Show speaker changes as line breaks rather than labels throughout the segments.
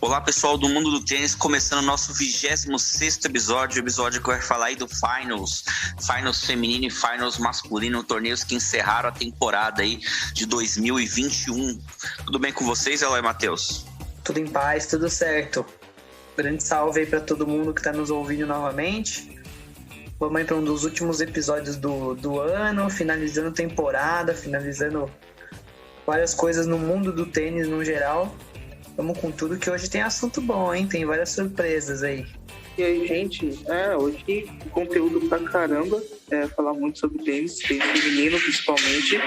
Olá, pessoal do Mundo do Tênis, começando o nosso 26º episódio, o episódio que vai falar aí do Finals feminino e Finals masculino, torneios que encerraram a temporada aí de 2021. Tudo bem com vocês, Eloy Matheus?
Tudo em paz, tudo certo. Grande salve aí para todo mundo que está nos ouvindo novamente. Vamos aí para um dos últimos episódios do ano, finalizando temporada, finalizando várias coisas no mundo do tênis no geral. Vamos com tudo que hoje tem assunto bom, hein? Tem várias surpresas aí.
E aí, gente, hoje conteúdo pra caramba, falar muito sobre tênis feminino, principalmente.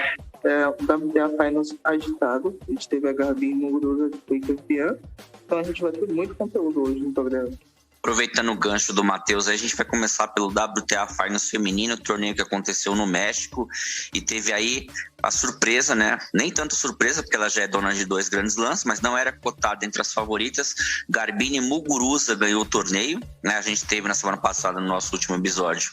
O WTA Finals agitado, a gente teve a Gabi Muguruza que foi campeã, então a gente vai ter muito conteúdo hoje no programa.
Aproveitando o gancho do Matheus, a gente vai começar pelo WTA Finals feminino, torneio que aconteceu no México, e teve aí a surpresa, né? Nem tanto surpresa, porque ela já é dona de 2 grandes slams, mas não era cotada entre as favoritas. Garbiñe Muguruza ganhou o torneio, né? A gente teve na semana passada, no nosso último episódio,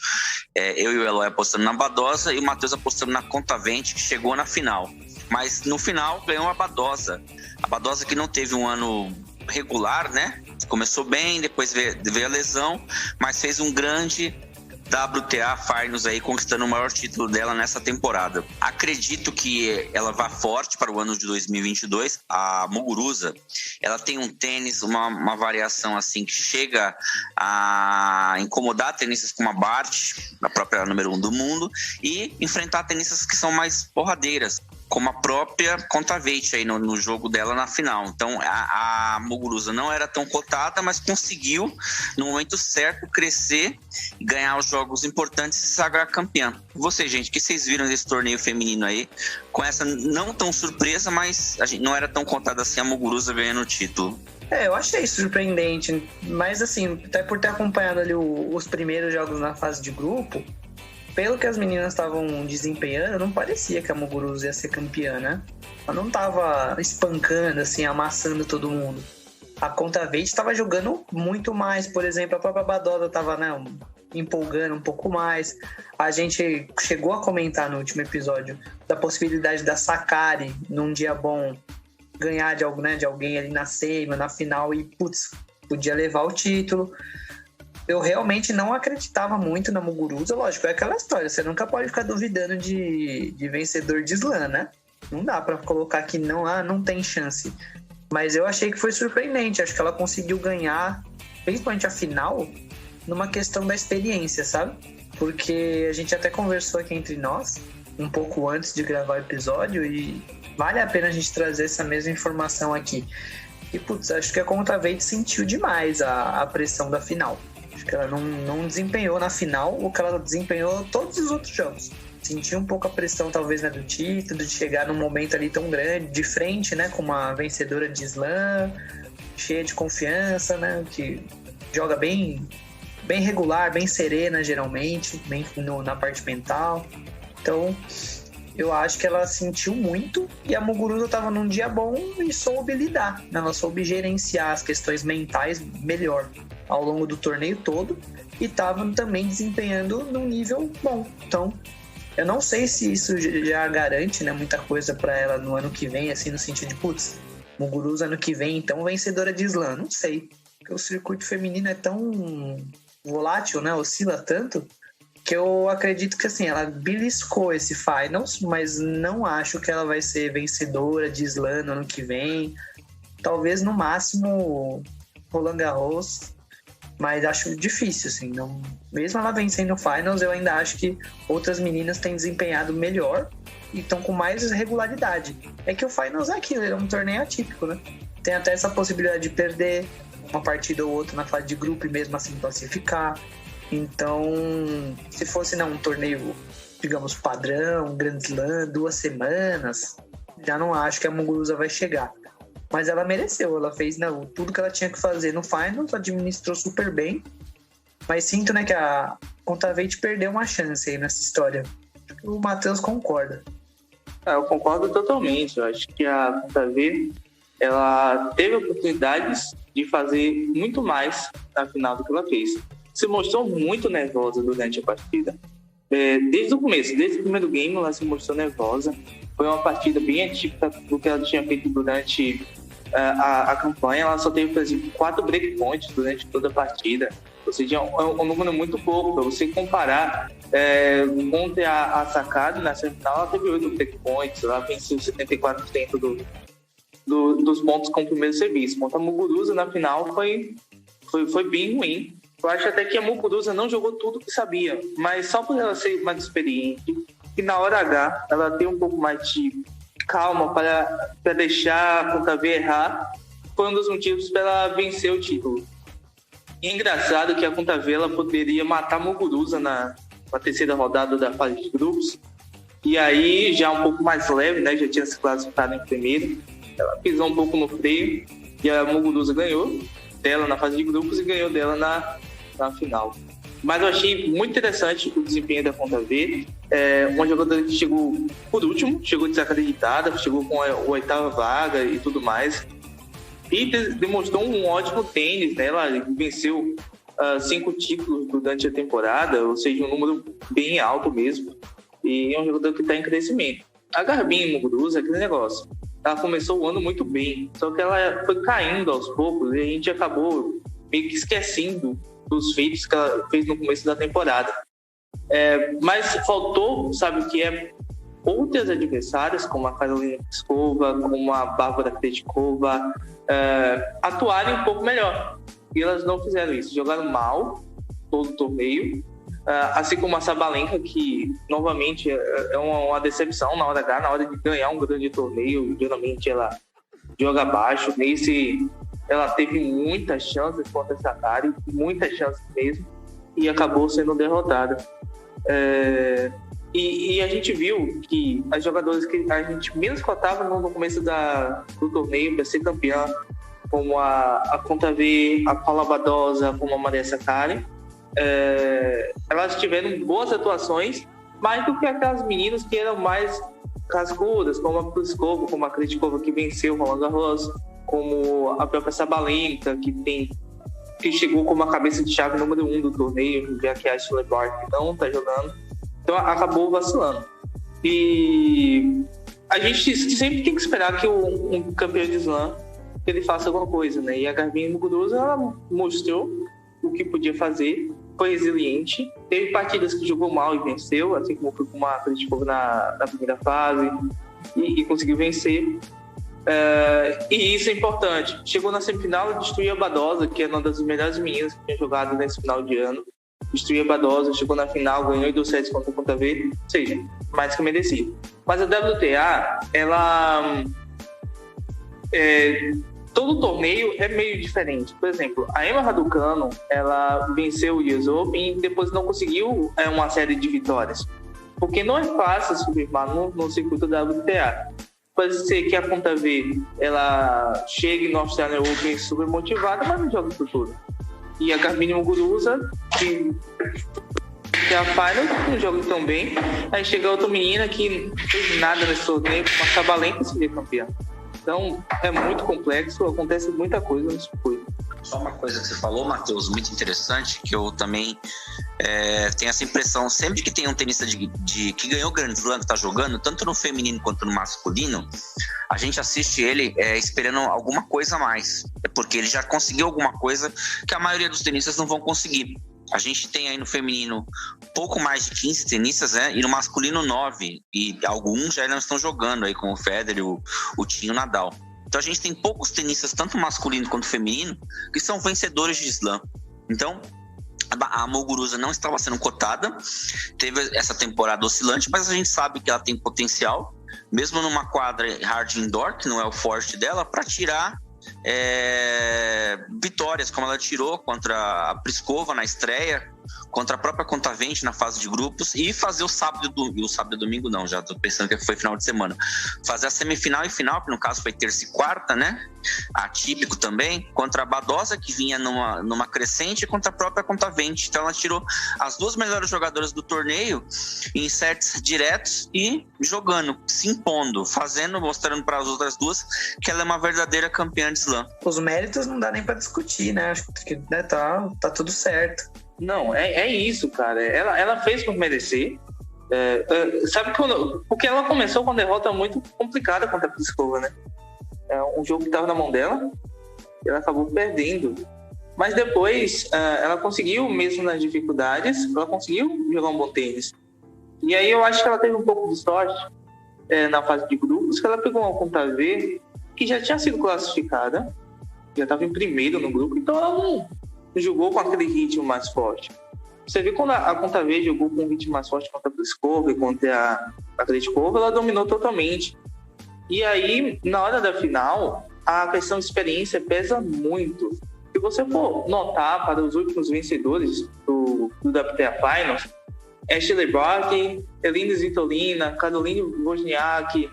eu e o Eloy apostando na Badosa e o Matheus apostando na Kontaveit, que chegou na final. Mas no final ganhou a Badosa. A Badosa que não teve um ano regular, né? Começou bem, depois veio a lesão, mas fez um grande WTA Finals aí, conquistando o maior título dela nessa temporada. Acredito que ela vá forte para o ano de 2022. A Muguruza, ela tem um tênis, uma variação assim que chega a incomodar tenistas como a Barty, a própria número 1 do mundo, e enfrentar tenistas que são mais porradeiras, como a própria Kontaveit aí no jogo dela na final. Então a Muguruza não era tão cotada, mas conseguiu no momento certo crescer e ganhar os jogos importantes e se sagrar campeã. E vocês, gente, o que vocês viram desse torneio feminino aí? Com essa não tão surpresa, mas a gente não era tão cotada assim a Muguruza ganhando o título.
Eu achei surpreendente, mas assim, até por ter acompanhado ali os primeiros jogos na fase de grupo, pelo que as meninas estavam desempenhando, não parecia que a Muguruza ia ser campeã, né? Ela não tava espancando, assim, amassando todo mundo. A Kontaveit estava jogando muito mais, por exemplo, a própria Badosa estava, né, empolgando um pouco mais. A gente chegou a comentar no último episódio da possibilidade da Sakkari, num dia bom, ganhar de alguém ali na semi, na final e, podia levar o título. Eu realmente não acreditava muito na Muguruza. Lógico, é aquela história, você nunca pode ficar duvidando de vencedor de slam, né? Não dá pra colocar que não tem chance. Mas eu achei que foi surpreendente, acho que ela conseguiu ganhar, principalmente a final, numa questão da experiência, sabe? Porque a gente até conversou aqui entre nós, um pouco antes de gravar o episódio, e vale a pena a gente trazer essa mesma informação aqui. E, acho que a Kontaveit sentiu demais a pressão da final. Acho que ela não desempenhou na final o que ela desempenhou todos os outros jogos. Sentiu um pouco a pressão, talvez, né, do título, de chegar num momento ali tão grande, de frente, né, com uma vencedora de slam, cheia de confiança, né, que joga bem regular, bem serena, geralmente, bem na parte mental. Então, eu acho que ela sentiu muito e a Muguruza estava num dia bom e soube lidar, né? Ela soube gerenciar as questões mentais melhor ao longo do torneio todo e estava também desempenhando num nível bom. Então, eu não sei se isso já garante, né, muita coisa para ela no ano que vem, assim, no sentido de, Muguruza ano que vem, então vencedora de slam. Não sei, porque o circuito feminino é tão volátil, né, oscila tanto, que eu acredito que, assim, ela beliscou esse Finals, mas não acho que ela vai ser vencedora de slam no ano que vem. Talvez, no máximo, Roland Garros, mas acho difícil, assim. Não... Mesmo ela vencendo o Finals, eu ainda acho que outras meninas têm desempenhado melhor e estão com mais regularidade. É que o Finals é aquilo, é um torneio atípico, né? Tem até essa possibilidade de perder uma partida ou outra na fase de grupo e mesmo assim classificar. Então, se fosse um torneio, digamos, padrão, um Grand Slam, 2 semanas, já não acho que a Muguruza vai chegar. Mas ela mereceu, ela fez tudo que ela tinha que fazer no Finals, administrou super bem. Mas sinto, né, que a Kontaveit perdeu uma chance aí nessa história. O Matheus concorda.
Eu concordo totalmente. Eu acho que a Kontaveit, ela teve oportunidades de fazer muito mais na final do que ela fez. Se mostrou muito nervosa durante a partida. Desde o começo, desde o primeiro game, ela se mostrou nervosa. Foi uma partida bem atípica do que ela tinha feito durante a campanha, ela só teve, por exemplo, 4 breakpoints durante toda a partida. Ou seja, é um número muito pouco. Para você comparar contra a Sakari, na semifinal, ela teve 8 breakpoints, ela venceu 74% dos pontos com o primeiro serviço. Contra a Muguruza, na final, foi bem ruim. Eu acho até que a Muguruza não jogou tudo que sabia, mas só por ela ser mais experiente, e na hora H, ela tem um pouco mais de calma para deixar a Kontaveit errar, foi um dos motivos para ela vencer o título. E é engraçado que a Kontaveit ela poderia matar a Muguruza na terceira rodada da fase de grupos, e aí já um pouco mais leve, né? Já tinha se classificado em primeiro, ela pisou um pouco no freio e a Muguruza ganhou dela na fase de grupos e ganhou dela na final. Mas eu achei muito interessante o desempenho da Kontaveit. Uma jogadora que chegou por último, chegou desacreditada, chegou com a 8ª vaga e tudo mais. E demonstrou um ótimo tênis, né? Ela venceu 5 títulos durante a temporada, ou seja, um número bem alto mesmo. E é um jogador que está em crescimento. A Garbiñe Muguruza, aquele negócio. Ela começou o ano muito bem, só que ela foi caindo aos poucos e a gente acabou meio que esquecendo dos feitos que ela fez no começo da temporada. Mas faltou, sabe o que é? Outras adversárias, como a Karolina Pliskova, como a Bárbara Krejcikova, atuarem um pouco melhor. E elas não fizeram isso. Jogaram mal todo o torneio. Assim como a Sabalenka, que novamente é uma decepção na hora H, na hora de ganhar um grande torneio. Geralmente ela joga abaixo. Nesse, ela teve muitas chances contra a Sakari, muitas chances mesmo, e acabou sendo derrotada. E a gente viu que as jogadoras que a gente menos cotava no começo do torneio para ser campeã, como a Kontaveit, a Paula Badosa, como a Maria Sakkari, elas tiveram boas atuações, mais do que aquelas meninas que eram mais cascudas, como a Pliskova, como a Krejcikova, que venceu o Roland Garros, como a própria Sabalenka, que chegou como a cabeça de chave número 1 do torneio, já que a Ashley Barty não está jogando. Então acabou vacilando. E a gente sempre tem que esperar que um campeão de slam ele faça alguma coisa, né? E a Garbiñe Muguruza, ela mostrou o que podia fazer, foi resiliente, teve partidas que jogou mal e venceu, assim como foi com uma Krejcikova na primeira fase, e conseguiu vencer. E isso é importante. Chegou na semifinal e destruiu a Badosa, que é uma das melhores meninas que tinha jogado nesse final de ano. Destruiu a Badosa, chegou na final, ganhou 2 sets contra a Kontaveit, ou seja, mais que merecido. Mas a WTA, ela... todo torneio é meio diferente. Por exemplo, a Emma Raducanu, ela venceu o US Open e depois não conseguiu uma série de vitórias. Porque não é fácil se firmar no circuito da WTA. Pode ser que a Kontaveit ela chegue no Australian Open super motivada, mas não joga por tudo. E a Garbiñe Muguruza, que é a final, não joga tão bem. Aí chega outra menina que não fez nada nesse torneio, com a Sabalenka seria campeã. Então, é muito complexo, acontece muita coisa no circuito.
Só uma coisa que você falou, Matheus, muito interessante, que eu também tenho essa impressão, sempre que tem um tenista que ganhou o Grand Slam, que está jogando, tanto no feminino quanto no masculino, a gente assiste ele esperando alguma coisa a mais, porque ele já conseguiu alguma coisa que a maioria dos tenistas não vão conseguir. A gente tem aí no feminino pouco mais de 15 tenistas, né? E no masculino 9. E alguns já não estão jogando aí, como o Federer, o Tinho, o Nadal. Então a gente tem poucos tenistas, tanto masculino quanto feminino, que são vencedores de slam. Então a Muguruza não estava sendo cotada, teve essa temporada oscilante, mas a gente sabe que ela tem potencial, mesmo numa quadra hard indoor, que não é o forte dela, para tirar vitórias, como ela tirou contra a Pliskova na estreia, contra a própria Kontaveit na fase de grupos, e fazer o sábado e domingo não, já tô pensando que foi final de semana, fazer a semifinal e final, que no caso foi terça e quarta, né, atípico também, contra a Badosa, que vinha numa crescente, contra a própria Kontaveit. Então ela tirou as 2 melhores jogadoras do torneio em sets diretos e jogando, se impondo, mostrando para as outras 2 que ela é uma verdadeira campeã de slam.
Os méritos não dá nem para discutir, né? Acho que tá tudo certo.
Não, é isso, cara. Ela fez por merecer. Sabe quando? Porque ela começou com uma derrota muito complicada contra a Pliskova, né? um jogo que estava na mão dela, e ela acabou perdendo. Mas depois, ela conseguiu, mesmo nas dificuldades, ela conseguiu jogar um bom tênis. E aí eu acho que ela teve um pouco de sorte na fase de grupos, que ela pegou uma Conta V que já tinha sido classificada, já estava em primeiro no grupo, então ela não jogou com aquele ritmo mais forte. Você viu quando a Conta V jogou com um ritmo mais forte contra a Pliskova e contra a Krejcikova, ela dominou totalmente. E aí, na hora da final, a questão de experiência pesa muito. Se você for notar para os últimos vencedores do WTA Finals, Ashley Barty, Elina Svitolina, Caroline Wozniacki,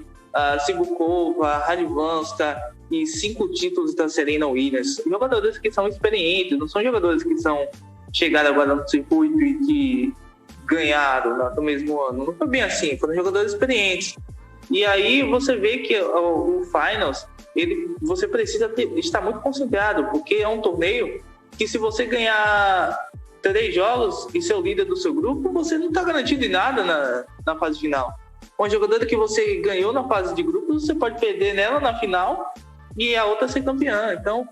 Cibulkova, Radwanska e 5 títulos da Serena Williams. Jogadores que são experientes, não são jogadores que chegaram agora no circuito e que ganharam no mesmo ano. Não foi bem assim, foram jogadores experientes. E aí você vê que o Finals, você precisa estar muito concentrado, porque é um torneio que, se você ganhar 3 jogos e ser o líder do seu grupo, você não está garantido em nada na fase final. Uma jogadora que você ganhou na fase de grupo, você pode perder nela na final e a outra ser campeã. Então,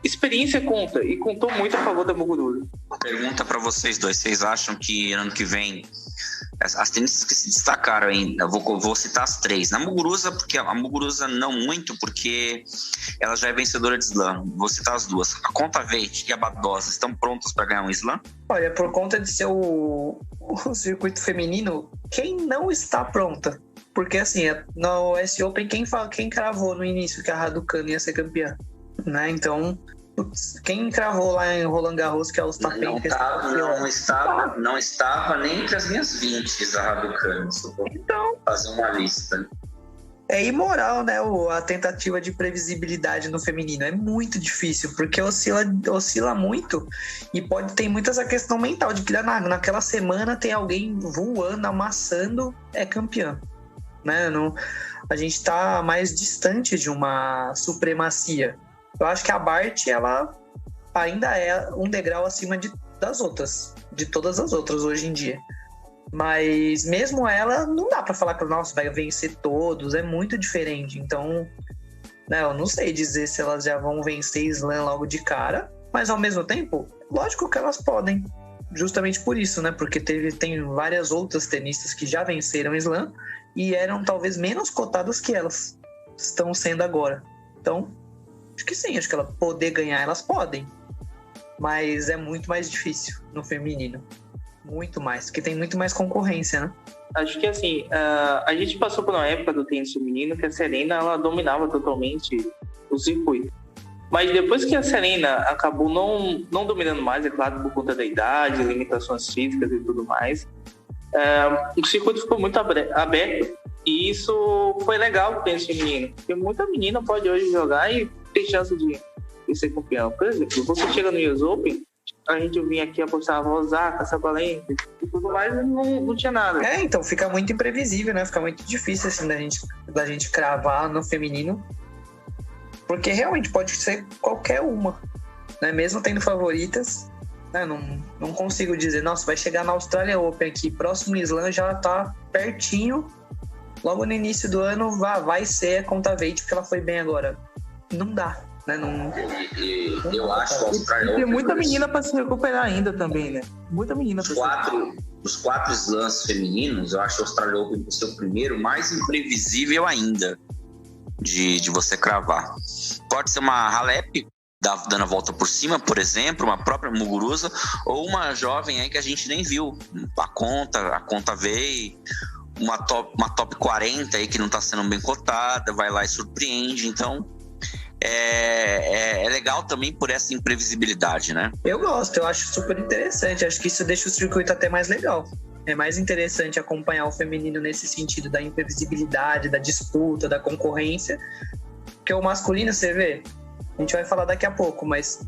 experiência conta, e contou muito a favor da Muguruza.
Pergunta para vocês dois: vocês acham que ano que vem as tenistas que se destacaram ainda, vou citar as 3. Na Muguruza, porque a Muguruza não muito, porque ela já é vencedora de slam. Vou citar as 2. A Kontaveit e a Badosa estão prontas para ganhar um slam?
Olha, por conta de ser o circuito feminino, quem não está pronta? Porque assim, no US Open, quem cravou no início que a Raducanu ia ser campeã? Né? Então, quem cravou lá em Roland Garros, que é o Ostapenko,
não estava nem entre as minhas 20 a Raducanu. Então, fazer uma lista.
É imoral, né, a tentativa de previsibilidade no feminino. É muito difícil, porque oscila muito, e pode ter muita essa questão mental de que naquela semana tem alguém voando, amassando, é campeã. Né? A gente está mais distante de uma supremacia. Eu acho que a Barty, ela ainda é um degrau acima das outras, de todas as outras hoje em dia. Mas mesmo ela, não dá pra falar que, nossa, vai vencer todos, é muito diferente. Então, né, eu não sei dizer se elas já vão vencer slam logo de cara, mas ao mesmo tempo, lógico que elas podem, justamente por isso, né? Porque tem várias outras tenistas que já venceram slam e eram talvez menos cotadas que elas estão sendo agora. Então, acho que sim, acho que ela poder ganhar, elas podem. Mas é muito mais difícil no feminino. Muito mais, porque tem muito mais concorrência, né?
Acho que assim, a gente passou por uma época do tênis feminino que a Serena, ela dominava totalmente o circuito. Mas depois que a Serena acabou não dominando mais, é claro, por conta da idade, limitações físicas e tudo mais, o circuito ficou muito aberto. E isso foi legal pro tênis feminino, porque muita menina pode hoje jogar e ter chance de ser campeão. Por exemplo, você chega no US Open, a gente vinha aqui apostar Osaka, Sabalenka e tudo mais, e não tinha nada.
Então fica muito imprevisível, né? Fica muito difícil assim da gente cravar no feminino, porque realmente pode ser qualquer uma, né? Mesmo tendo favoritas, né? Não consigo dizer, nossa, vai chegar na Australia Open aqui, próximo slam já tá pertinho, logo no início do ano vai ser a Kontaveit, porque ela foi bem agora. Não dá. Né?
Eu acho que a Australia
tem muita menina para se recuperar ainda também, né? Muita menina.
Os 4 slams femininos, eu acho que a Australia Open ser o primeiro mais imprevisível ainda de você cravar. Pode ser uma Halep dando a volta por cima, por exemplo, uma própria Muguruza, ou uma jovem aí que a gente nem viu. A conta veio, uma top 40 aí que não está sendo bem cotada, vai lá e surpreende. Então é legal também por essa imprevisibilidade, né?
Eu gosto, eu acho super interessante. Acho que isso deixa o circuito até mais legal. É mais interessante acompanhar o feminino nesse sentido da imprevisibilidade, da disputa, da concorrência. Porque o masculino, você vê, a gente vai falar daqui a pouco, mas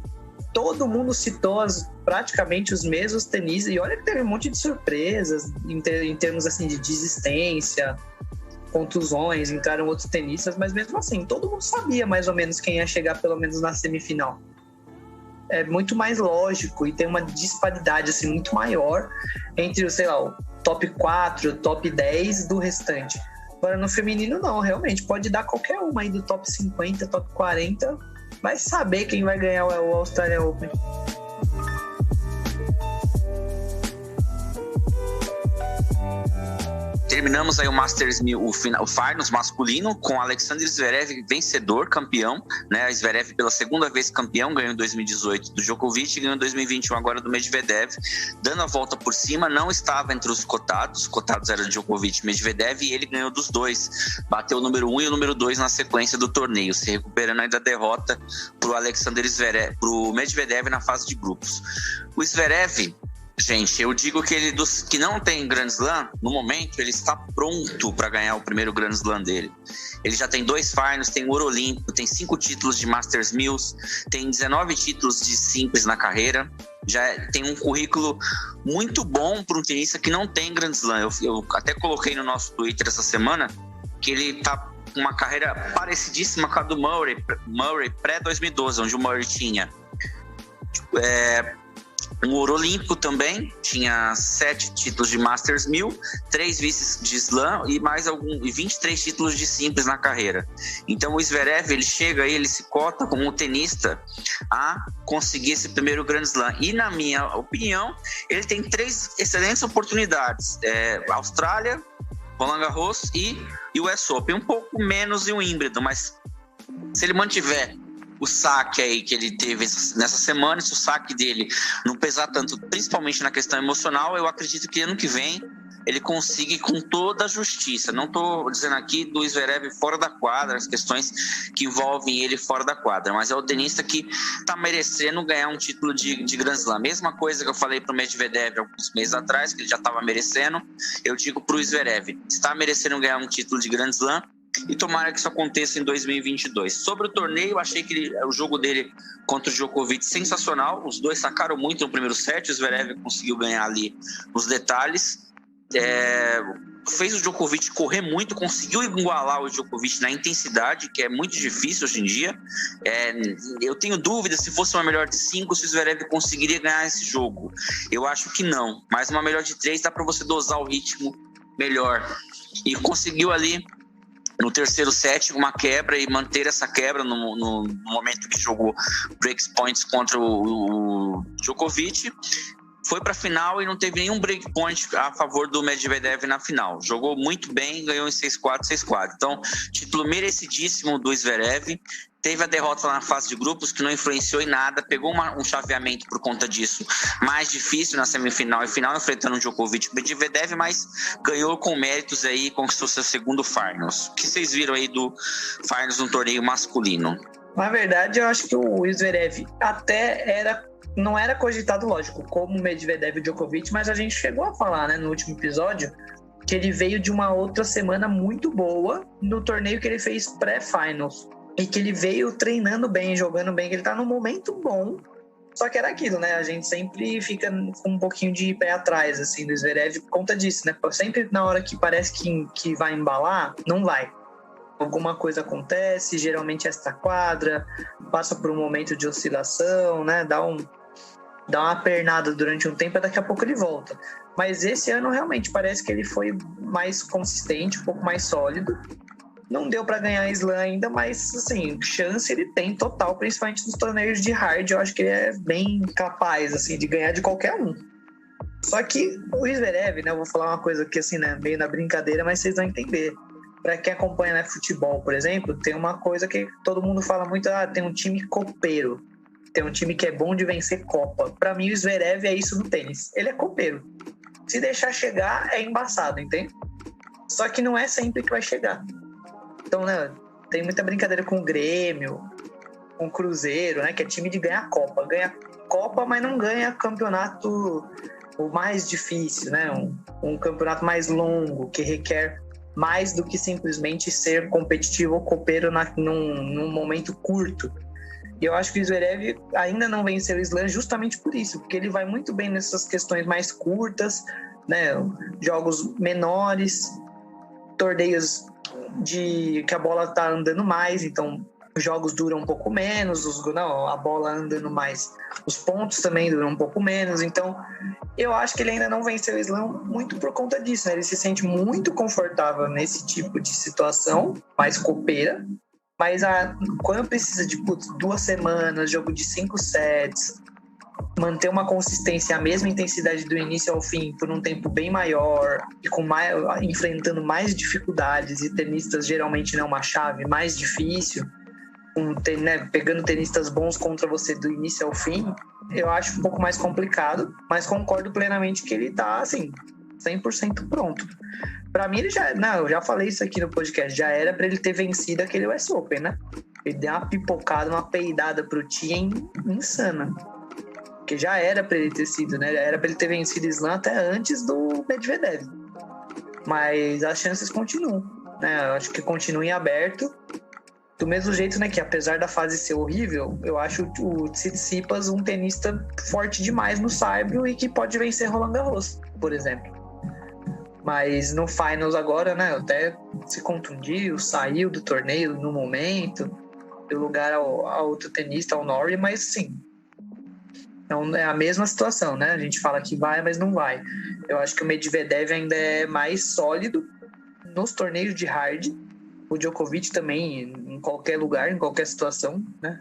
todo mundo citou praticamente os mesmos tenistas. E olha que teve um monte de surpresas em termos assim, de desistência, contusões, entraram outros tenistas, mas mesmo assim, todo mundo sabia mais ou menos quem ia chegar pelo menos na semifinal. É muito mais lógico e tem uma disparidade assim, muito maior entre, sei lá, o top 4, o top 10 do restante. Agora no feminino não, realmente, pode dar qualquer uma aí do top 50, top 40, vai saber quem vai ganhar o Australia Open.
Terminamos aí o Masters 1000, o Finals masculino, com Alexander Zverev vencedor, campeão, né? Zverev pela segunda vez campeão, ganhou em 2018 do Djokovic e ganhou em 2021 agora do Medvedev, dando a volta por cima, não estava entre os cotados eram Djokovic e Medvedev, e ele ganhou dos dois, bateu o número 1 e o número 2 na sequência do torneio, se recuperando aí da derrota pro Alexander Zverev, pro Medvedev na fase de grupos. O Zverev, gente, eu digo que ele, dos que não tem Grand Slam, no momento, ele está pronto para ganhar o primeiro Grand Slam dele. Ele já tem 2 finals, tem o Ouro Olímpico, tem 5 títulos de Masters 1000, tem 19 títulos de simples na carreira, já tem um currículo muito bom para um tenista que não tem Grand Slam. Eu até coloquei no nosso Twitter essa semana que ele está com uma carreira parecidíssima com a do Murray pré-2012, onde o Murray tinha um Ouro Olímpico também, tinha 7 títulos de Masters 1000, 3 vices de Slam e 23 títulos de simples na carreira. Então o Zverev, ele chega aí, ele se cota como um tenista a conseguir esse primeiro Grand Slam. E na minha opinião, ele tem 3 excelentes oportunidades: Austrália, Roland Garros e US Open, um pouco menos em um híbrido, mas se ele mantiver o saque aí que ele teve nessa semana, se o saque dele não pesar tanto, principalmente na questão emocional, eu acredito que ano que vem ele consiga com toda a justiça. Não estou dizendo aqui do Zverev fora da quadra, as questões que envolvem ele fora da quadra, mas é o tenista que está merecendo ganhar um título de Grand Slam. Mesma coisa que eu falei para o Medvedev alguns meses atrás, que ele já estava merecendo, eu digo para o Zverev, está merecendo ganhar um título de Grand Slam, e tomara que isso aconteça em 2022. Sobre o torneio, eu achei que o jogo dele contra o Djokovic sensacional. Os dois sacaram muito no primeiro set. O Zverev conseguiu ganhar ali os detalhes. Fez o Djokovic correr muito, conseguiu igualar o Djokovic na intensidade, que é muito difícil hoje em dia. Eu tenho dúvida se fosse uma melhor de 5, se o Zverev conseguiria ganhar esse jogo. Eu acho que não, mas uma melhor de 3 dá para você dosar o ritmo melhor. E conseguiu ali no terceiro set uma quebra e manter essa quebra no momento que jogou break points contra o Djokovic. Foi para a final e não teve nenhum break point a favor do Medvedev na final. Jogou muito bem, ganhou em 6-4, 6-4. Então, título merecidíssimo do Zverev. Teve a derrota lá na fase de grupos, que não influenciou em nada. Pegou um chaveamento por conta disso mais difícil na semifinal e final, enfrentando o Djokovic e Medvedev, mas ganhou com méritos aí e conquistou seu segundo Finals. O que vocês viram aí do Finals no torneio masculino?
Na verdade, eu acho que o Zverev até não era cogitado, lógico, como o Medvedev e o Djokovic, mas a gente chegou a falar, né, no último episódio, que ele veio de uma outra semana muito boa no torneio que ele fez pré-finals. E que ele veio treinando bem, jogando bem, que ele tá num momento bom. Só que era aquilo, né? A gente sempre fica com um pouquinho de pé atrás, assim, do Zverev por conta disso, né? Sempre na hora que parece que vai embalar, não vai. Alguma coisa acontece, geralmente esta quadra, passa por um momento de oscilação, né? Dá uma pernada durante um tempo e daqui a pouco ele volta. Mas esse ano realmente parece que ele foi mais consistente, um pouco mais sólido. Não deu para ganhar Slam ainda, mas assim, chance ele tem total, principalmente nos torneios de hard. Eu acho que ele é bem capaz assim, de ganhar de qualquer um. Só que o Zverev, né, eu vou falar uma coisa que assim, né, meio na brincadeira, mas vocês vão entender. Para quem acompanha, né, futebol, por exemplo, tem uma coisa que todo mundo fala muito, tem um time copeiro, tem um time que é bom de vencer Copa. Para mim o Zverev é isso no tênis, ele é copeiro. Se deixar chegar é embaçado, entende? Só que não é sempre que vai chegar. Então, né, tem muita brincadeira com o Grêmio, com o Cruzeiro, né, que é time de ganhar Copa. Ganha Copa, mas não ganha campeonato o mais difícil, né? Um campeonato mais longo, que requer mais do que simplesmente ser competitivo ou copeiro num momento curto. E eu acho que o Zverev ainda não venceu o Slam justamente por isso, porque ele vai muito bem nessas questões mais curtas, né? Jogos menores, torneios que a bola tá andando mais, então os jogos duram um pouco menos, a bola andando mais, os pontos também duram um pouco menos, então Eu acho que ele ainda não venceu o Slam muito por conta disso, né? Ele se sente muito confortável nesse tipo de situação, mais copeira. Mas quando precisa de 2 semanas, jogo de 5 sets, manter uma consistência, a mesma intensidade do início ao fim por um tempo bem maior e enfrentando mais dificuldades, e tenistas geralmente não é uma chave mais difícil, pegando tenistas bons contra você do início ao fim, eu acho um pouco mais complicado, mas concordo plenamente que ele tá, assim, 100% pronto. Pra mim, eu já falei isso aqui no podcast, já era pra ele ter vencido aquele US Open, né? Ele deu uma pipocada, uma peidada pro Thiem insana. Porque já era pra ele ter sido, né? Já era pra ele ter vencido o Slam até antes do Medvedev. Mas as chances continuam, né? Eu acho que continua em aberto. Do mesmo jeito, né, que apesar da fase ser horrível, eu acho o Tsitsipas um tenista forte demais no saibro e que pode vencer Roland Garros, por exemplo. Mas no Finals agora, né, até se contundiu, saiu do torneio no momento, deu lugar ao outro tenista, ao Norrie, mas sim, então é a mesma situação, né? A gente fala que vai, mas não vai. Eu acho que o Medvedev ainda é mais sólido nos torneios de hard. O Djokovic também, em qualquer lugar, em qualquer situação, né?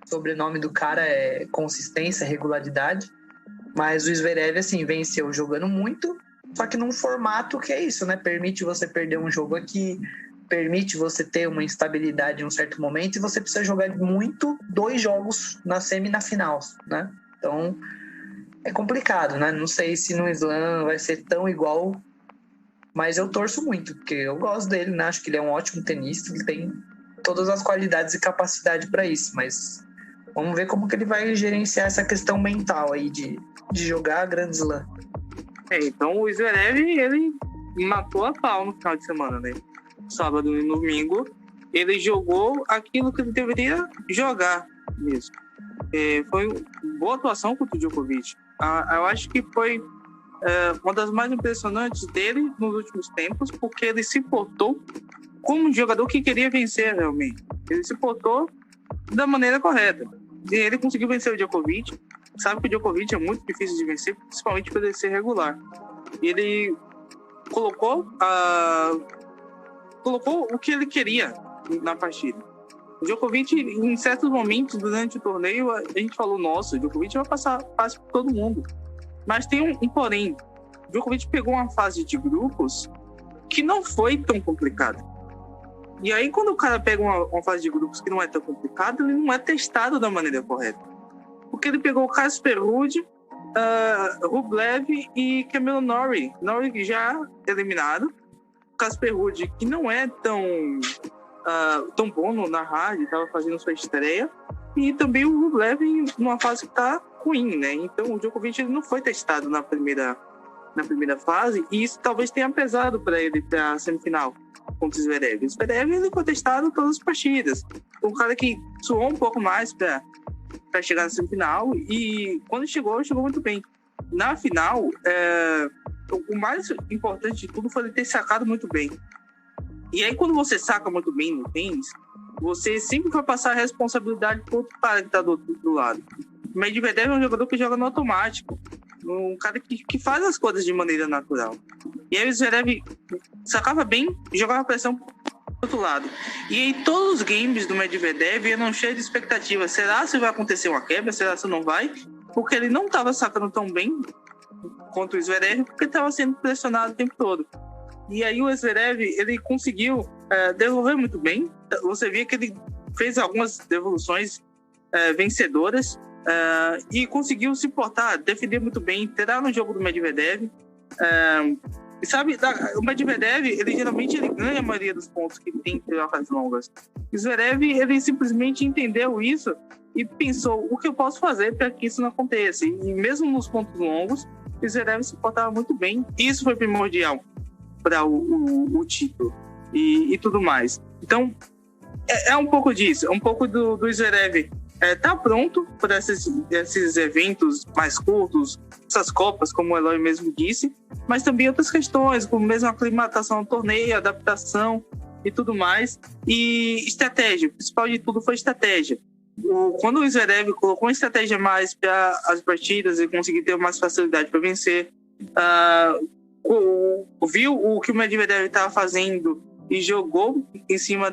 O sobrenome do cara é consistência, regularidade. Mas o Zverev, assim, venceu jogando muito, só que num formato que é isso, né? Permite você perder um jogo aqui, permite você ter uma instabilidade em um certo momento, e você precisa jogar muito 2 jogos na semi e na final, né? Então, é complicado, né? Não sei se no Slam vai ser tão igual, mas eu torço muito, porque eu gosto dele, né? Acho que ele é um ótimo tenista, ele tem todas as qualidades e capacidade para isso, mas vamos ver como que ele vai gerenciar essa questão mental aí de jogar Grand Slam.
Então o Zverev, ele matou a pau no final de semana, né? Sábado e domingo, ele jogou aquilo que ele deveria jogar mesmo. Foi uma boa atuação contra o Djokovic. Eu acho que foi uma das mais impressionantes dele nos últimos tempos, porque ele se portou como um jogador que queria vencer realmente. Ele se portou da maneira correta. E ele conseguiu vencer o Djokovic. Sabe que o Djokovic é muito difícil de vencer, principalmente por ele ser regular. E ele colocou o que ele queria na partida. O Djokovic, em certos momentos durante o torneio, a gente falou, nossa, o Djokovic vai passar fácil por todo mundo. Mas tem um porém. O Djokovic pegou uma fase de grupos que não foi tão complicada. E aí, quando o cara pega uma fase de grupos que não é tão complicada, ele não é testado da maneira correta. Porque ele pegou o Casper Ruud, Rublev e Camilo Norrie. Norrie já eliminado. Casper Ruud, que não é tão bom na hard, estava fazendo sua estreia. E também o Rublev numa fase que está ruim, né? Então o Djokovic ele não foi testado na primeira fase, e isso talvez tenha pesado para ele para a semifinal contra o Zverev. O Zverev ele foi testado todas as partidas. Um cara que suou um pouco mais para chegar na semifinal, e quando chegou muito bem. Na final, o mais importante de tudo foi ele ter sacado muito bem. E aí, quando você saca muito bem no tênis, você sempre vai passar a responsabilidade para o outro cara que está do outro lado. O Medvedev é um jogador que joga no automático, um cara que faz as coisas de maneira natural. E aí o Zverev sacava bem e jogava pressão para o outro lado. E aí todos os games do Medvedev eram cheios de expectativa. Será se vai acontecer uma quebra? Será se não vai? Porque ele não estava sacando tão bem contra o Zverev, porque estava sendo pressionado o tempo todo. E aí o Zverev, ele conseguiu devolver muito bem. Você via que ele fez algumas devoluções vencedoras e conseguiu se portar, defender muito bem, entrar no jogo do Medvedev. Sabe, o Medvedev, ele geralmente ganha a maioria dos pontos que tem em trocas longas. O Zverev, ele simplesmente entendeu isso e pensou, o que eu posso fazer para que isso não aconteça? E mesmo nos pontos longos, o Zverev se portava muito bem. Isso foi primordial para o título e tudo mais. Então, é um pouco disso, é um pouco do Zverev tá pronto para esses eventos mais curtos, essas copas, como o Eloy mesmo disse, mas também outras questões, como mesmo a aclimatação ao torneio, adaptação e tudo mais. E estratégia, o principal de tudo foi estratégia. quando o Zverev colocou uma estratégia mais para as partidas e conseguir ter mais facilidade para vencer, viu o que o Medvedev estava fazendo e jogou em cima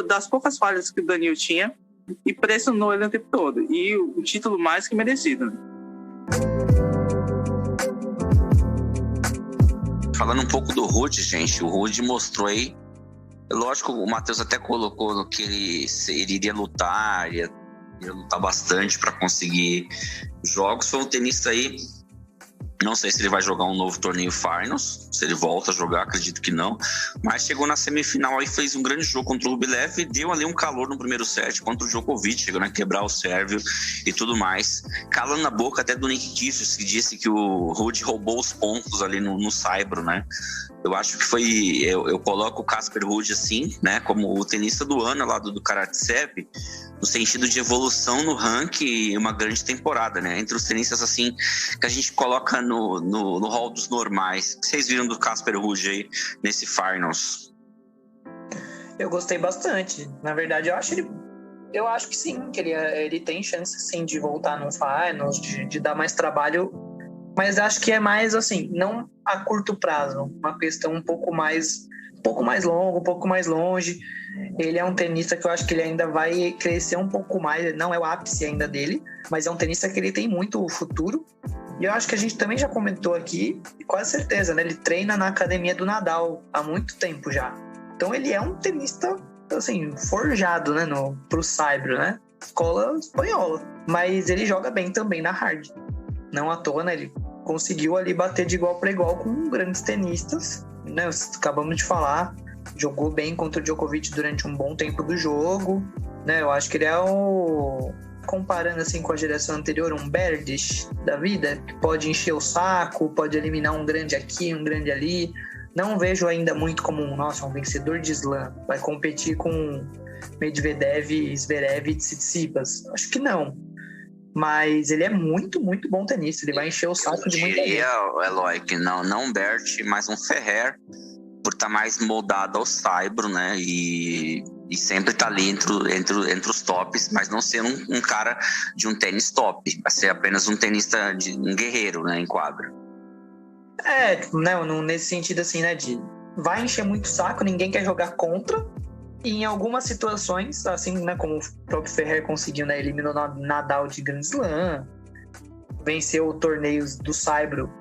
das poucas falhas que o Daniil tinha e pressionou ele o tempo todo. E o título mais que merecido, né?
Falando um pouco do Ruud, gente, o Ruud mostrou aí. Lógico, o Matheus até colocou que ele iria lutar bastante para conseguir jogos. Foi um tenista aí. Não sei se ele vai jogar um novo torneio Finals, se ele volta a jogar, acredito que não. Mas chegou na semifinal e fez um grande jogo contra o Rublev e deu ali um calor no primeiro set contra o Djokovic, chegando a quebrar o sérvio e tudo mais. Calando a boca até do Nick Kyrgios, que disse que o Ruud roubou os pontos ali no saibro, né? Eu acho que foi... Eu coloco o Casper Ruud assim, né? Como o tenista do ano lá do Karatsev, no sentido de evolução no ranking e uma grande temporada, né? Entre os tenistas assim que a gente coloca no hall dos normais. O que vocês viram do Casper Ruud aí nesse Finals?
Eu gostei bastante. Na verdade, eu acho que sim, que ele tem chance sim de voltar no Finals, de dar mais trabalho, mas acho que é mais assim, não a curto prazo, uma questão um pouco mais longa, um pouco mais longe. Ele é um tenista que eu acho que ele ainda vai crescer um pouco mais, não é o ápice ainda dele, mas é um tenista que ele tem muito futuro. E eu acho que a gente também já comentou aqui, e quase certeza, né? Ele treina na academia do Nadal há muito tempo já. Então ele é um tenista, assim, forjado, né? Pro saibro, né? Escola espanhola. Mas ele joga bem também na hard. Não à toa, né? Ele conseguiu ali bater de igual para igual com grandes tenistas, né? Acabamos de falar, jogou bem contra o Djokovic durante um bom tempo do jogo, né? Eu acho que ele é comparando assim com a geração anterior, um Berdych da vida, que pode encher o saco, pode eliminar um grande aqui, um grande ali. Não vejo ainda muito como um vencedor de slam. Vai competir com Medvedev, Zverev e Tsitsipas. Acho que não. Mas ele é muito, muito bom tenista. Ele vai encher o saco de muita gente.
Eu diria, Eloy, que não um Bert, mas um Ferrer, por estar mais moldado ao saibro, né? E sempre tá ali entre os tops, mas não ser um cara de um tênis top. Vai ser apenas um tenista, um guerreiro, né? Em quadra.
Não, nesse sentido assim, né? Vai encher muito o saco, ninguém quer jogar contra. E em algumas situações, assim, né, como o próprio Ferrer conseguiu, né, eliminou Nadal de Grand Slam, venceu torneios do saibro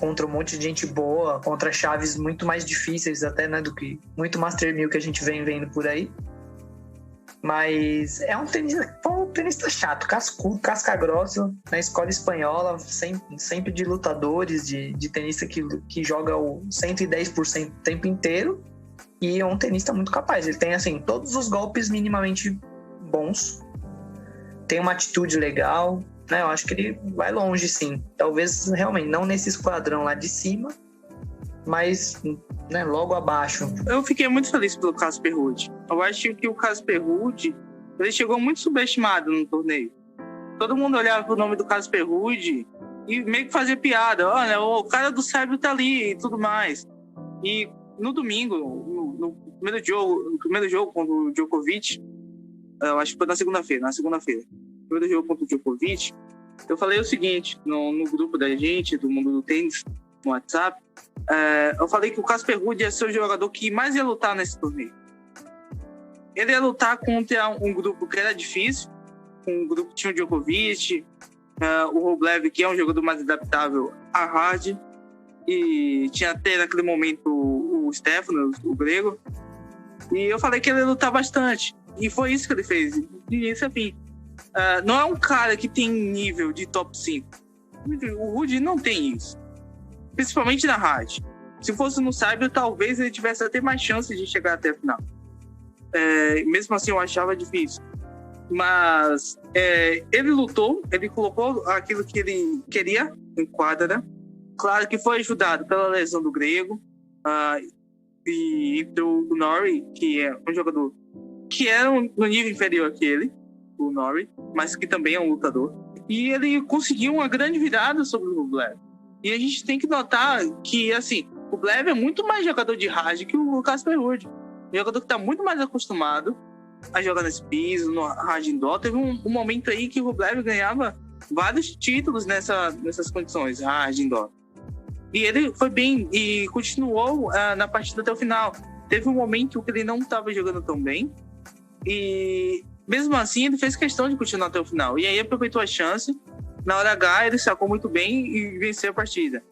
contra um monte de gente boa, contra chaves muito mais difíceis até, né, do que muito Master 1000 que a gente vem vendo por aí. Mas é um tenista chato, cascudo, casca grossa, na escola espanhola, sempre de lutadores, de tenista que joga o 110% o tempo inteiro. E é um tenista muito capaz. Ele tem, assim, todos os golpes minimamente bons. Tem uma atitude legal, né? Eu acho que ele vai longe, sim. Talvez, realmente, não nesse esquadrão lá de cima, mas, né, logo abaixo.
Eu fiquei muito feliz pelo Casper Ruud. Eu acho que o Casper Ruud, ele chegou muito subestimado no torneio. Todo mundo olhava pro nome do Casper Ruud e meio que fazia piada. Olha, o cara do sérvio tá ali e tudo mais. E no domingo, no primeiro jogo contra o Djokovic, eu acho que foi na segunda-feira, no primeiro jogo contra o Djokovic, eu falei o seguinte, no grupo da gente, do mundo do tênis, no WhatsApp, eu falei que o Casper Ruud ia ser o jogador que mais ia lutar nesse torneio. Ele ia lutar contra um grupo que era difícil, um grupo que tinha o Djokovic, o Rublev, que é um jogador mais adaptável à hard, e tinha até naquele momento o Stefanos, o grego, e eu falei que ele ia lutar bastante, e foi isso que ele fez, de início a fim. Não é um cara que tem nível de top 5, o Ruud não tem isso, principalmente na hard. Se fosse no saibro, talvez ele tivesse até mais chance de chegar até a final. Mesmo assim eu achava difícil, mas ele lutou, ele colocou aquilo que ele queria em quadra. Claro que foi ajudado pela lesão do grego e do Norrie, que é um jogador que era no nível inferior que ele, o Norrie, mas que também é um lutador. E ele conseguiu uma grande virada sobre o Rublev. E a gente tem que notar que, assim, o Rublev é muito mais jogador de hard que o Casper Ruud. Um jogador que está muito mais acostumado a jogar nesse piso, no hard indoor. Teve um momento aí que o Rublev ganhava vários títulos nessas condições, hard indoor. E ele foi bem e continuou na partida até o final. Teve um momento que ele não estava jogando tão bem e mesmo assim ele fez questão de continuar até o final. E aí aproveitou a chance. Na hora H ele sacou muito bem e venceu a partida.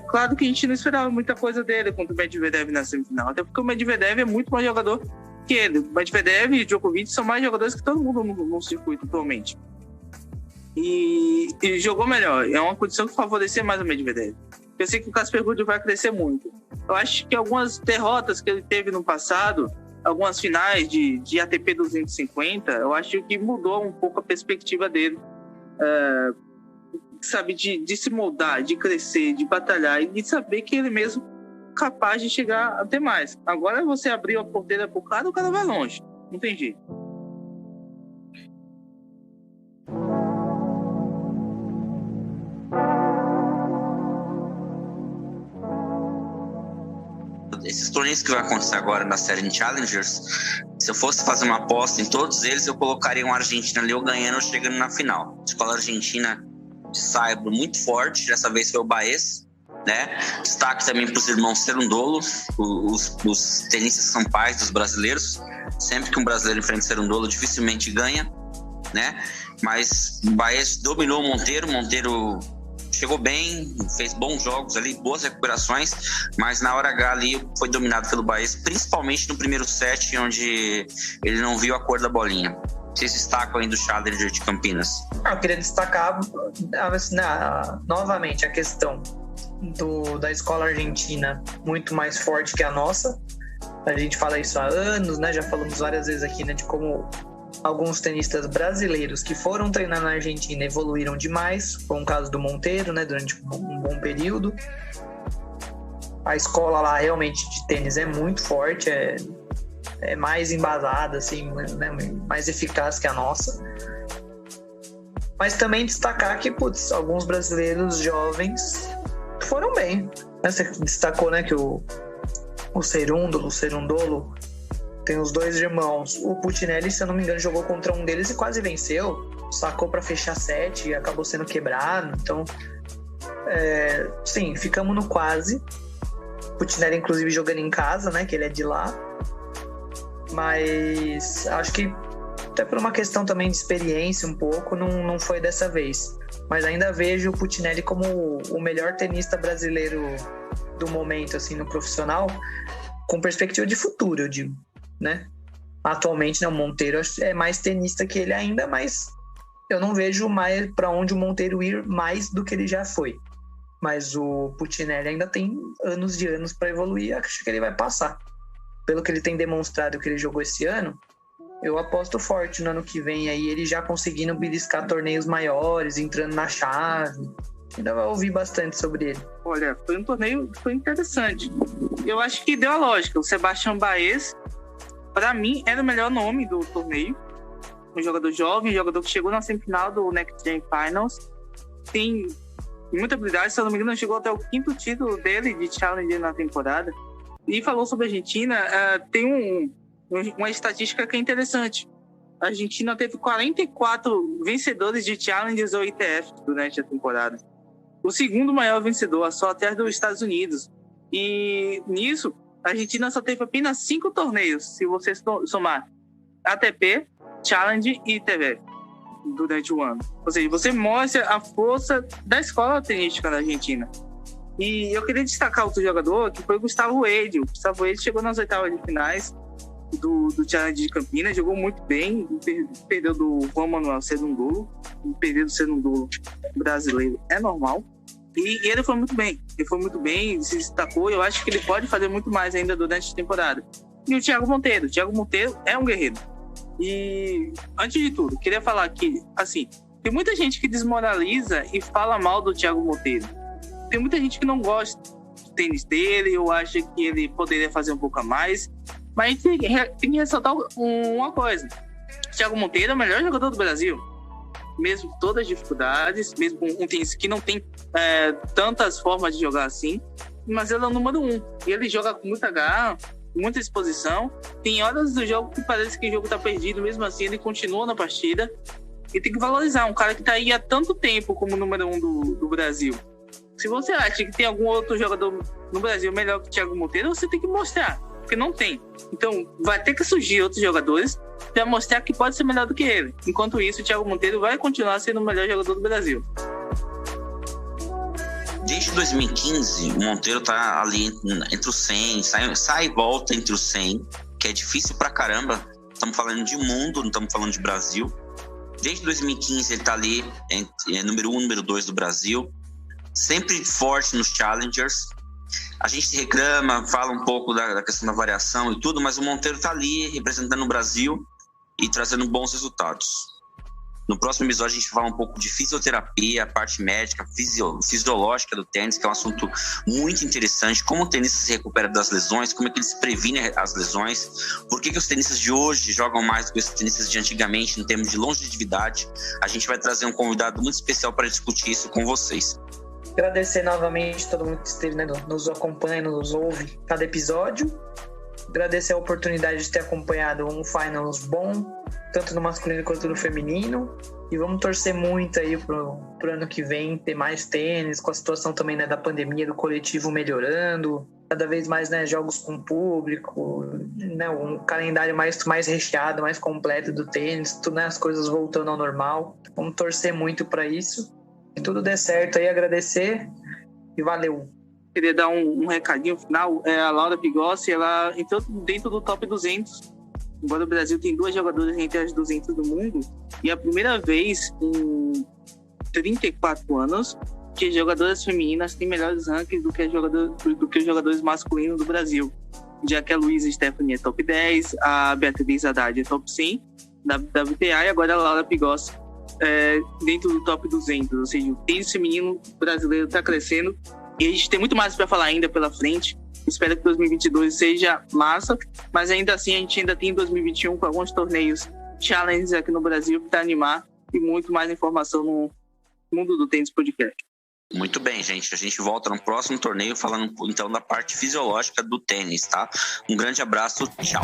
Claro que a gente não esperava muita coisa dele contra o Medvedev na semifinal, até porque o Medvedev é muito mais jogador que ele. O Medvedev e o Djokovic são mais jogadores que todo mundo no circuito atualmente. E jogou melhor. É uma condição que favorecia mais o Medvedev. Eu sei que o Casper Ruud vai crescer muito. Eu acho que algumas derrotas que ele teve no passado, algumas finais de ATP 250, eu acho que mudou um pouco a perspectiva dele. Sabe, de se moldar, de crescer, de batalhar e de saber que ele mesmo é capaz de chegar até mais. Agora você abriu a porteira pro cara, o cara vai longe. Não tem jeito.
Esses torneios que vai acontecer agora na série Challengers, se eu fosse fazer uma aposta em todos eles, eu colocaria um Argentina ali, ou ganhando ou chegando na final. A escola argentina de saibro muito forte, dessa vez foi o Baez, né? Destaque também para os irmãos Cerundolo, os tenistas são pais dos brasileiros. Sempre que um brasileiro enfrenta Cerundolo, dificilmente ganha, né? Mas o Baez dominou o Monteiro chegou bem, fez bons jogos ali, boas recuperações, mas na hora H ali foi dominado pelo Baez, principalmente no primeiro set, onde ele não viu a cor da bolinha. Vocês destacam aí do Challenger de Campinas?
Eu queria destacar novamente a questão da escola argentina muito mais forte que a nossa. A gente fala isso há anos, né? Já falamos várias vezes aqui, né, de como alguns tenistas brasileiros que foram treinar na Argentina evoluíram demais. Foi um caso do Monteiro, né, durante um bom período. A escola lá realmente de tênis é muito forte, é mais embasada, assim, né, mais eficaz que a nossa. Mas também destacar que, alguns brasileiros jovens foram bem. Você destacou, né, que o Cerundolo, tem os dois irmãos. O Puccinelli, se eu não me engano, jogou contra um deles e quase venceu. Sacou para fechar set e acabou sendo quebrado. Então, sim, ficamos no quase. O Puccinelli, inclusive, jogando em casa, né? Que ele é de lá. Mas acho que até por uma questão também de experiência um pouco, não foi dessa vez. Mas ainda vejo o Puccinelli como o melhor tenista brasileiro do momento, assim, no profissional, com perspectiva de futuro, eu digo, né? Atualmente, né, o Monteiro é mais tenista que ele ainda, mas eu não vejo mais para onde o Monteiro ir mais do que ele já foi. Mas o Puccinelli ainda tem anos para evoluir, acho que ele vai passar. Pelo que ele tem demonstrado que ele jogou esse ano, eu aposto forte no ano que vem aí, ele já conseguindo beliscar torneios maiores, entrando na chave. Ainda vai ouvir bastante sobre ele.
Olha, foi um torneio que foi interessante. Eu acho que deu a lógica. O Sebastián Baez, para mim, era o melhor nome do torneio. Um jogador jovem, um jogador que chegou na semifinal do Next Gen Finals. Tem muita habilidade, se eu não me engano, chegou até o 5º título dele de Challenger na temporada. E falou sobre a Argentina, tem uma estatística que é interessante. A Argentina teve 44 vencedores de Challengers ou ITF durante a temporada. O segundo maior vencedor, só atrás dos Estados Unidos. E nisso, a Argentina só teve apenas 5 torneios, se você somar ATP, Challenger e ITF durante o ano. Ou seja, você mostra a força da escola tenística da Argentina. E eu queria destacar outro jogador, que foi o Gustavo Eid. O Gustavo Eid chegou nas oitavas de finais do Challenger de Campinas, jogou muito bem, perdeu do Juan Manuel Cerundolo, perder do Cerundolo brasileiro é normal. E ele foi muito bem, se destacou. Eu acho que ele pode fazer muito mais ainda durante a temporada. E o Thiago Monteiro é um guerreiro. E, antes de tudo, queria falar que, assim, tem muita gente que desmoraliza e fala mal do Thiago Monteiro. Tem muita gente que não gosta do tênis dele, ou acha que ele poderia fazer um pouco a mais. Mas a gente tem que ressaltar uma coisa. O Thiago Monteiro é o melhor jogador do Brasil. Mesmo com todas as dificuldades, mesmo com um tênis que não tem tantas formas de jogar assim, mas ele é o número 1. Ele joga com muita garra, muita exposição. Tem horas do jogo que parece que o jogo tá perdido, mesmo assim ele continua na partida. E tem que valorizar um cara que tá aí há tanto tempo como número 1 do Brasil. Se você acha que tem algum outro jogador no Brasil melhor que o Thiago Monteiro, você tem que mostrar, porque não tem. Então vai ter que surgir outros jogadores para mostrar que pode ser melhor do que ele. Enquanto isso, o Thiago Monteiro vai continuar sendo o melhor jogador do Brasil.
Desde 2015, o Monteiro tá ali entre os 100, sai e volta entre os 100, que é difícil pra caramba. Estamos falando de mundo, não estamos falando de Brasil. Desde 2015 ele tá ali, número 1, número 2 do Brasil. Sempre forte nos challengers. A gente reclama, fala um pouco da questão da variação e tudo, mas o Monteiro tá ali representando o Brasil e trazendo bons resultados. No próximo episódio a gente vai falar um pouco de fisioterapia, a parte médica, fisiológica do tênis, que é um assunto muito interessante. Como o tenista se recupera das lesões, como é que eles previnem as lesões, por que os tenistas de hoje jogam mais do que os tenistas de antigamente em termos de longevidade. A gente vai trazer um convidado muito especial para discutir isso com vocês.
Agradecer novamente todo mundo que esteve, né, nos acompanha, nos ouve cada episódio. Agradecer a oportunidade de ter acompanhado um Finals bom, tanto no masculino quanto no feminino. E vamos torcer muito aí pro ano que vem ter mais tênis, com a situação também, né, da pandemia, do coletivo melhorando. Cada vez mais, né, jogos com público, né, um calendário mais recheado, mais completo do tênis, tudo, né, as coisas voltando ao normal. Vamos torcer muito para isso. Que tudo dê certo aí, agradecer e valeu.
Queria dar um recadinho final. A Laura Pigossi, ela entrou dentro do top 200. Embora o Brasil tenha 2 jogadoras entre as 200 do mundo, e é a primeira vez em 34 anos que as jogadoras femininas têm melhores rankings do que os jogadores masculinos do Brasil. Já que a Luísa Stephanie é top 10, a Beatriz Haddad é top 100 da WTA, e agora a Laura Pigossi dentro do top 200. Ou seja, o tênis feminino brasileiro está crescendo. E a gente tem muito mais para falar ainda pela frente. Espero que 2022 seja massa, mas ainda assim a gente ainda tem 2021 com alguns torneios challenges aqui no Brasil para animar, e muito mais informação no Mundo do Tênis Podcast.
Muito bem, gente. A gente volta no próximo torneio falando então da parte fisiológica do tênis, tá? Um grande abraço, tchau.